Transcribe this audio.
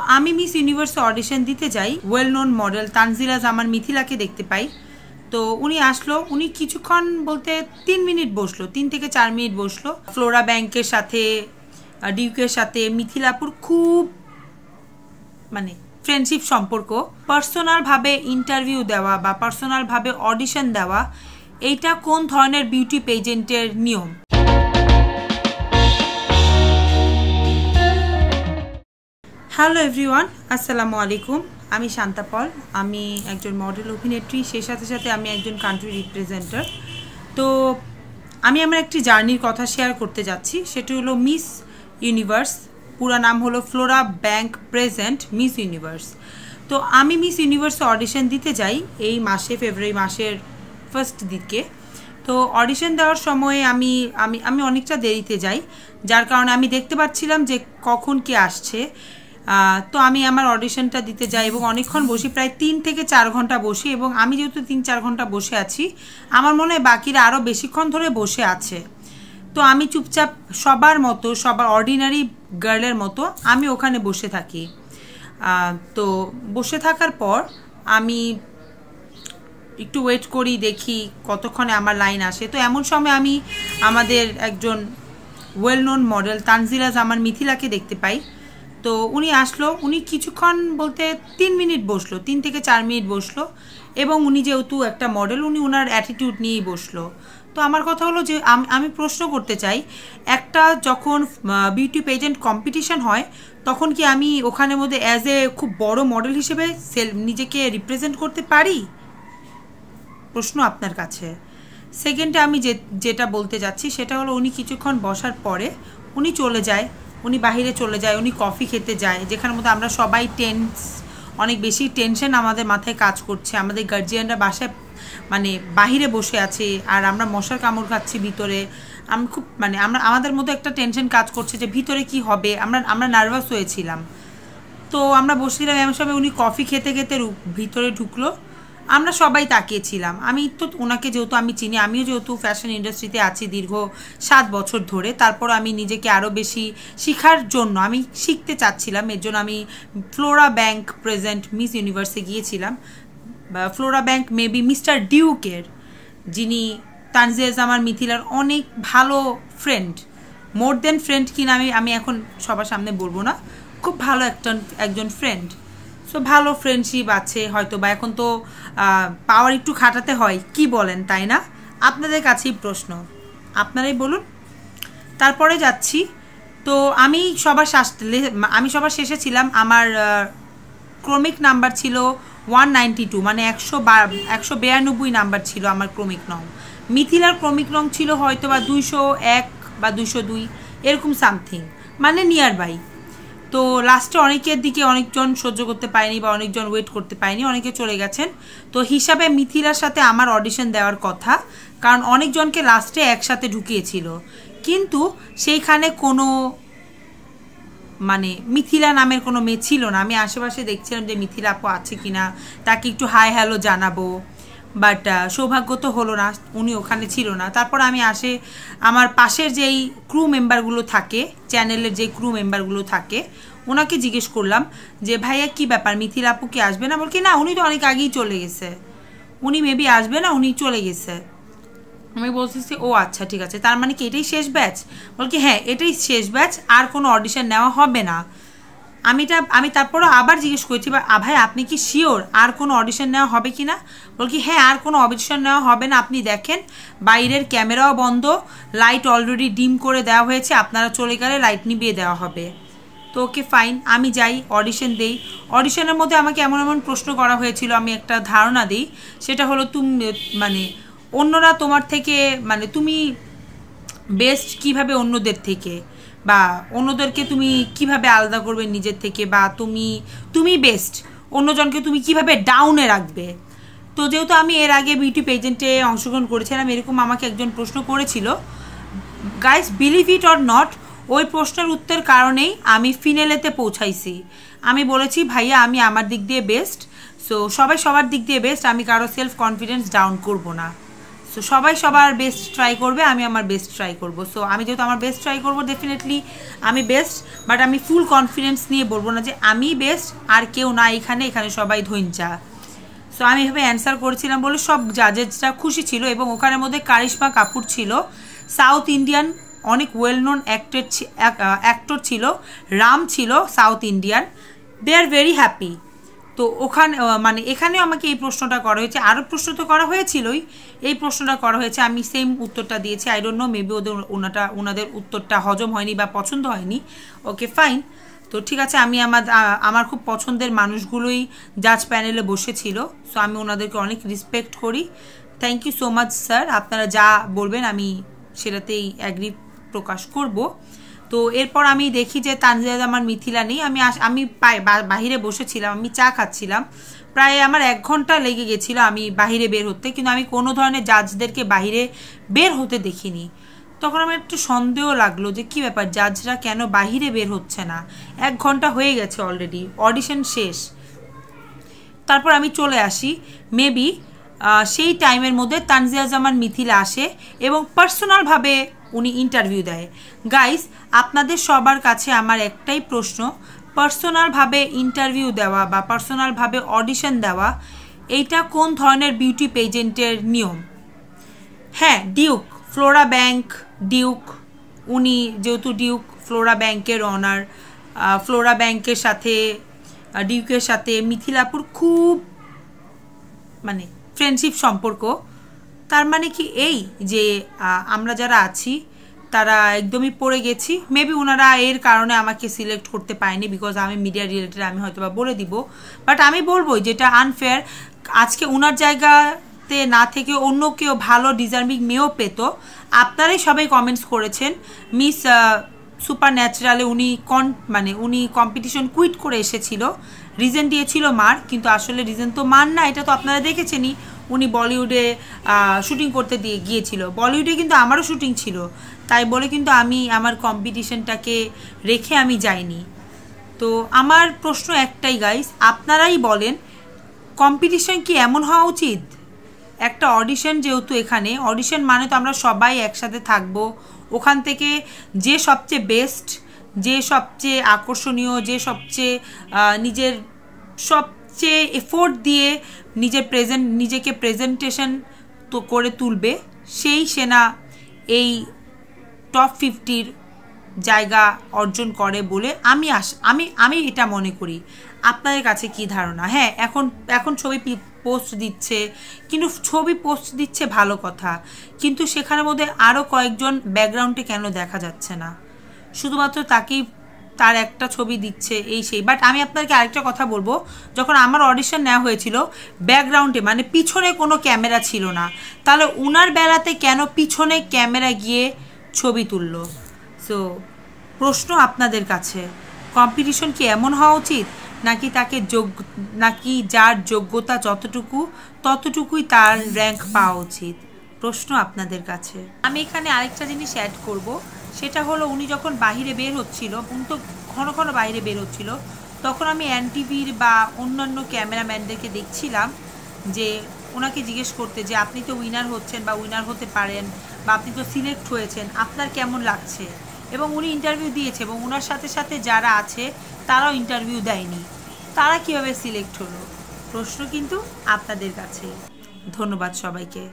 আমি miss ইউনিভার্সে audition দিতে যাই। ওয়েল নোন মডেল তানজিলা জামান মিথিলাকে দেখতে পাই। তো উনি আসলো, উনি কিছুক্ষণ বলতে 3 মিনিট বসলো, 3 থেকে 4 মিনিট বসলো। ফ্লোরা ব্যাংকের সাথে ডিউকের সাথে মিথিলাপুর খুব ফ্রেন্ডশিপ সম্পর্ক। পার্সোনালভাবে ইন্টারভিউ দেওয়া বা পার্সোনালভাবে অডিশন দেওয়া, এইটা কোন ধরনের বিউটি পেজেন্টের নিয়ম? হ্যালো এভরিওয়ান, আসসালামু আলাইকুম। আমি শান্তা পল, আমি একজন মডেল অভিনেত্রী, সেই সাথে সাথে আমি একজন কান্ট্রি রিপ্রেজেন্টার। তো আমি আমার একটি জার্নির কথা শেয়ার করতে যাচ্ছি, সেটা হলো মিস ইউনিভার্স। পুরো নাম হলো Flora bank present miss universe. তো আমি মিস ইউনিভার্সে অডিশন দিতে যাই এই মাসে, ফেব্রুয়ারি মাসের ফার্স্ট দিকে। তো অডিশন দেওয়ার সময় আমি আমি আমি অনেকটা দেরিতে যাই, যার কারণে আমি দেখতে পাচ্ছিলাম যে কখন কে আসছে। তো আমি আমার অডিশনটা দিতে যাই এবং অনেকক্ষণ বসি, প্রায় 3 থেকে 4 ঘন্টা বসি। এবং আমি যেহেতু 3-4 ঘন্টা বসে আছি, আমার মনে হয় বাকিরা আরও বেশিক্ষণ ধরে বসে আছে। তো আমি চুপচাপ সবার মতো, সবার অর্ডিনারি গার্লের মতো আমি ওখানে বসে থাকি। তো বসে থাকার পর আমি একটু ওয়েট করি, দেখি কতক্ষণে আমার লাইন আসে। তো এমন সময় আমি আমাদের একজন ওয়েল নোন মডেল তানজিলা জামান মিথিলাকে দেখতে পাই। তো উনি আসলো, উনি কিছুক্ষণ বলতে 3 মিনিট বসলো, 3 থেকে 4 মিনিট বসলো। এবং উনি যেহেতু একটা মডেল, উনি ওনার অ্যাটিটিউড নিয়েই বসলো। তো আমার কথা হলো যে আমি প্রশ্ন করতে চাই, একটা যখন বিউটি পেজেন্ট কম্পিটিশন হয়, তখন কি আমি ওখানের মধ্যে অ্যাজ এ খুব বড় মডেল হিসেবে নিজেকে রিপ্রেজেন্ট করতে পারি? প্রশ্ন আপনার কাছে। সেকেন্ডে আমি যেটা বলতে যাচ্ছি সেটা হলো, উনি কিছুক্ষণ বসার পরে উনি চলে যায়, উনি বাহিরে চলে যায়, উনি কফি খেতে যায়, যেখানের মধ্যে আমরা সবাই অনেক বেশি টেনশন আমাদের মাথায় কাজ করছে। আমাদের গার্জিয়ানরা বাসায় বাহিরে বসে আছে, আর আমরা মশার কামড় খাচ্ছি ভিতরে। আমি খুব আমাদের মধ্যে একটা টেনশন কাজ করছে যে ভিতরে কি হবে, আমরা নার্ভাস হয়েছিলাম। তো আমরা বসছিলাম, এমন সময় উনি কফি খেতে খেতে ভিতরে ঢুকলো। আমরা সবাই তাকিয়েছিলাম। আমি তো ওনাকে যেহেতু আমি চিনি, আমিও যেহেতু ফ্যাশন ইন্ডাস্ট্রিতে আছি দীর্ঘ 7 বছর ধরে, তারপর আমি নিজেকে আরও বেশি শেখার জন্য আমি শিখতে চাচ্ছিলাম। এর জন্য আমি ফ্লোরা ব্যাংক প্রেজেন্ট মিস ইউনিভার্সে গিয়েছিলাম। ফ্লোরা ব্যাংক মেবি মিস্টার ডিউকের, যিনি তানজিলা জামান মিথিলার অনেক ভালো ফ্রেন্ড, মোর দেন ফ্রেন্ড কিনা আমি এখন সবার সামনে বলবো না, খুব ভালো একজন ফ্রেন্ড। সো ভালো ফ্রেন্ডশিপ আছে হয়তো, বা এখন তো পাওয়ার একটু খাটাতে হয়, কি বলেন তাই না? আপনাদের কাছেই প্রশ্ন, আপনারাই বলুন। তারপরে যাচ্ছি। তো আমি সবার শেষে ছিলাম। আমার ক্রমিক নাম্বার ছিল 192, 192 নাম্বার ছিল আমার ক্রমিক নং। মিথিলার ক্রমিক নং ছিল হয়তো বা 201 বা 202, এরকম সামথিং, নিয়ার বাই। তো লাস্টে অনেকজন সহ্য করতে পারেনি বা অনেকজন ওয়েট করতে পারেনি, অনেকে চলে গেছেন। তো হিসাবে মিথিলার সাথে আমার অডিশন দেওয়ার কথা, কারণ অনেকজনকে লাস্টে একসাথে ঢুকিয়েছিল। কিন্তু সেইখানে কোনো মিথিলা নামের কোনো মেয়ে ছিল না। আমি আশেপাশে দেখছিলাম যে মিথিলা আপু আছে কিনা, তাকে একটু হাই হ্যালো জানাবো, বাট সৌভাগ্য তো হলো না, উনি ওখানে ছিল না। তারপর আমি আমার পাশের যেই ক্রু মেম্বারগুলো থাকে, চ্যানেলের যে ক্রু মেম্বারগুলো থাকে, ওনাকে জিজ্ঞেস করলাম যে ভাইয়া কি ব্যাপার, মিথিলা আপু কি আসবে না? বলকি না, উনি তো অনেক আগেই চলে গেছে, উনি মেবি আসবে না, উনি চলে গেছে। আমি বলতেছি ও আচ্ছা ঠিক আছে, তার মানে কি এটাই শেষ ব্যাচ? বলকি হ্যাঁ এটাই শেষ ব্যাচ, আর কোনো অডিশন নেওয়া হবে না। আমি তারপরও আবার জিজ্ঞেস করছি, ভাই আপনি কি শিওর আর কোনো অডিশন নেওয়া হবে কি না? বলকি হ্যাঁ আর কোনো অডিশন নেওয়া হবে না, আপনি দেখেন বাইরের ক্যামেরাও বন্ধ, লাইট অলরেডি ডিম করে দেওয়া হয়েছে, আপনারা চলে গেলে লাইট নিভিয়ে দেওয়া হবে। তো ওকে ফাইন, আমি যাই, অডিশন দেই। অডিশনের মধ্যে আমাকে এমন এমন প্রশ্ন করা হয়েছিল, আমি একটা ধারণা দিই। সেটা হলো তুমি অন্যরা তোমার থেকে তুমি বেস্ট কিভাবে অন্যদের থেকে, বা অন্যদেরকে তুমি কিভাবে আলাদা করবে নিজের থেকে, বা তুমি বেস্ট, অন্যজনকে তুমি কিভাবে ডাউনে রাখবে। তো যেহেতু আমি এর আগে বিউটি পেজেন্টে অংশগ্রহণ করেছিলাম, এরকম আমাকে একজন প্রশ্ন করেছিল। Guys believe it or not, ওই প্রশ্নের উত্তর কারণেই আমি ফিনালেতে পৌঁছাইছি। আমি বলেছি ভাইয়া আমি আমার দিক দিয়ে বেস্ট, সো সবাই সবার দিক দিয়ে বেস্ট, আমি কারো সেলফ কনফিডেন্স ডাউন করব না। সো সবাই সবার বেস্ট ট্রাই করবে, আমি আমার বেস্ট ট্রাই করব। সো আমি যেহেতু আমার বেস্ট ট্রাই করব, ডেফিনেটলি আমি বেস্ট, বাট আমি ফুল কনফিডেন্স নিয়ে বলবো না যে আমি বেস্ট আর কেউ না এখানে সবাই ধৈঞ্চা। সো আমি এভাবে অ্যান্সার করেছিলাম বলে সব জাজেসরা খুশি ছিল, এবং ওখানের মধ্যে কারিশমা কাপুর ছিল, সাউথ ইন্ডিয়ান অনেক ওয়েল নোন অ্যাক্টর ছিল, রাম ছিল south Indian, they are very happy. তো ওখানে মানে এখানেও আমাকে এই প্রশ্নটা করা হয়েছে, আরও প্রশ্ন তো করা হয়েছিলই, এই প্রশ্নটা করা হয়েছে, আমি সেম উত্তরটা দিয়েছি। আই ডোন্ট নো, মেবি ওনাদের উত্তরটা হজম হয়নি বা পছন্দ হয়নি। Okay fine. তো ঠিক আছে, আমি আমার খুব পছন্দের মানুষগুলোই জাজ প্যানেলে বসেছিল, সো আমি ওনাদেরকে অনেক রেসপেক্ট করি। Thank you so much sir, আপনারা যা বলবেন আমি সেটাতেই অ্যাগ্রি প্রকাশ করব। তো এরপর আমি দেখি যে তানজিয়া জামান মিথিলা নেই। আমি বাহিরে বসেছিলাম, আমি চা খাচ্ছিলাম, প্রায় আমার 1 ঘন্টা লেগে গেছিলো আমি বাহিরে বের হতে, কিন্তু আমি কোনো ধরনের জাজদেরকে বাহিরে বের হতে দেখিনি। তখন আমার একটু সন্দেহ লাগলো যে কী ব্যাপার, জাজরা কেন বাহিরে বের হচ্ছে না, 1 ঘন্টা হয়ে গেছে অলরেডি, অডিশন শেষ। তারপর আমি চলে আসি, মেবি সেই টাইমের মধ্যে তানজিয়া জামান মিথিলা আসে এবং পার্সোনালভাবে উনি ইন্টারভিউ দেয়। গাইস, আপনাদের সবার কাছে আমার একটাই প্রশ্ন, পার্সোনালভাবে ইন্টারভিউ দেওয়া বা পার্সোনালভাবে অডিশন দেওয়া, এইটা কোন ধরনের বিউটি পেজেন্টের নিয়ম? হ্যাঁ, ডিউক, ফ্লোরা ব্যাংক ডিউক, উনি যেহেতু ডিউক, ফ্লোরা ব্যাংকের অনার, ফ্লোরা ব্যাংকের সাথে ডিউকের সাথে মিথিলাপুর খুব মানে ফ্রেন্ডশিপ সম্পর্ক। তার মানে কি এই যে আমরা যারা আছি তারা একদমই পড়ে গেছি। মেবি ওনারা এর কারণে আমাকে সিলেক্ট করতে পারেনি, বিকজ আমি মিডিয়া রিলেটেড, আমি হয়তো বা বলে দিব, বাট আমি বলবো যেটা আনফেয়ার। আজকে ওনার জায়গাতে না থেকে অন্য কেউ ভালো ডিজার্ভিং মেয়েও পেত। আপনারাই সবাই কমেন্টস করেছেন মিস সুপার ন্যাচারালে উনি কম্পিটিশন কুইট করে এসেছিল, রিজন দিয়েছিল মার, কিন্তু আসলে রিজন তো মার না, এটা তো আপনারা দেখেছেনই। উনি বলিউডে শুটিং করতে গিয়েছিল, বলিউডে কিন্তু আমারও শুটিং ছিল, তাই বলে কিন্তু আমি আমার কম্পিটিশনটাকে রেখে আমি যাইনি। তো আমার প্রশ্ন একটাই গাইস, আপনারাই বলেন, কম্পিটিশন কি এমন হওয়া উচিত? একটা অডিশন, যেহেতু এখানে অডিশন মানে তো আমরা সবাই একসাথে থাকবো, ওখান থেকে যে সবচেয়ে বেস্ট, যে সবচেয়ে আকর্ষণীয়, যে সবচেয়ে নিজের সবচেয়ে এফোর্ট দিয়ে নিজেকে প্রেজেন্টেশন তো করে তুলবে, সেই সেনা এই টপ 50-র জায়গা অর্জন করে বলে আমি এটা মনে করি। আপনাদের কাছে কি ধারণা? হ্যাঁ, এখন ছবি পোস্ট দিচ্ছে, কিন্তু ছবি পোস্ট দিচ্ছে ভালো কথা, কিন্তু সেখানের মধ্যে আরও কয়েকজন ব্যাকগ্রাউন্ডে কেন দেখা যাচ্ছে না? শুধুমাত্র তার একটা ছবি দিচ্ছে এই সেই। বাট আমি আপনাকে আরেকটা কথা বলবো, যখন আমার অডিশন নেওয়া হয়েছিল, ব্যাকগ্রাউন্ডে মানে পিছনে কোনো ক্যামেরা ছিল না, তাহলে উনার বেলাতে কেন পিছনে ক্যামেরা গিয়ে ছবি তুললো? সো প্রশ্ন আপনাদের কাছে, কম্পিটিশন কি এমন হওয়া উচিত, নাকি যার যোগ্যতা ততটুকুই তার র্যাঙ্ক পাওয়া উচিত? প্রশ্ন আপনাদের কাছে। আমি এখানে আরেকটা জিনিস অ্যাড করব, সেটা হলো উনি যখন বাহিরে বের হচ্ছিল, উনি তো ঘন ঘন বাইরে বের হচ্ছিল, তখন আমি এনটিভির বা অন্যান্য ক্যামেরাম্যানদেরকে দেখছিলাম যে ওনাকে জিজ্ঞেস করতে যে আপনি তো উইনার হচ্ছেন বা উইনার হতে পারেন, বা আপনি তো সিলেক্ট হয়েছেন, আপনার কেমন লাগছে? এবং উনি ইন্টারভিউ দিয়েছে, এবং ওনার সাথে সাথে যারা আছে তারাও ইন্টারভিউ দেয়নি, তারা কীভাবে সিলেক্ট হলো? প্রশ্ন কিন্তু আপনাদের কাছে। ধন্যবাদ সবাইকে।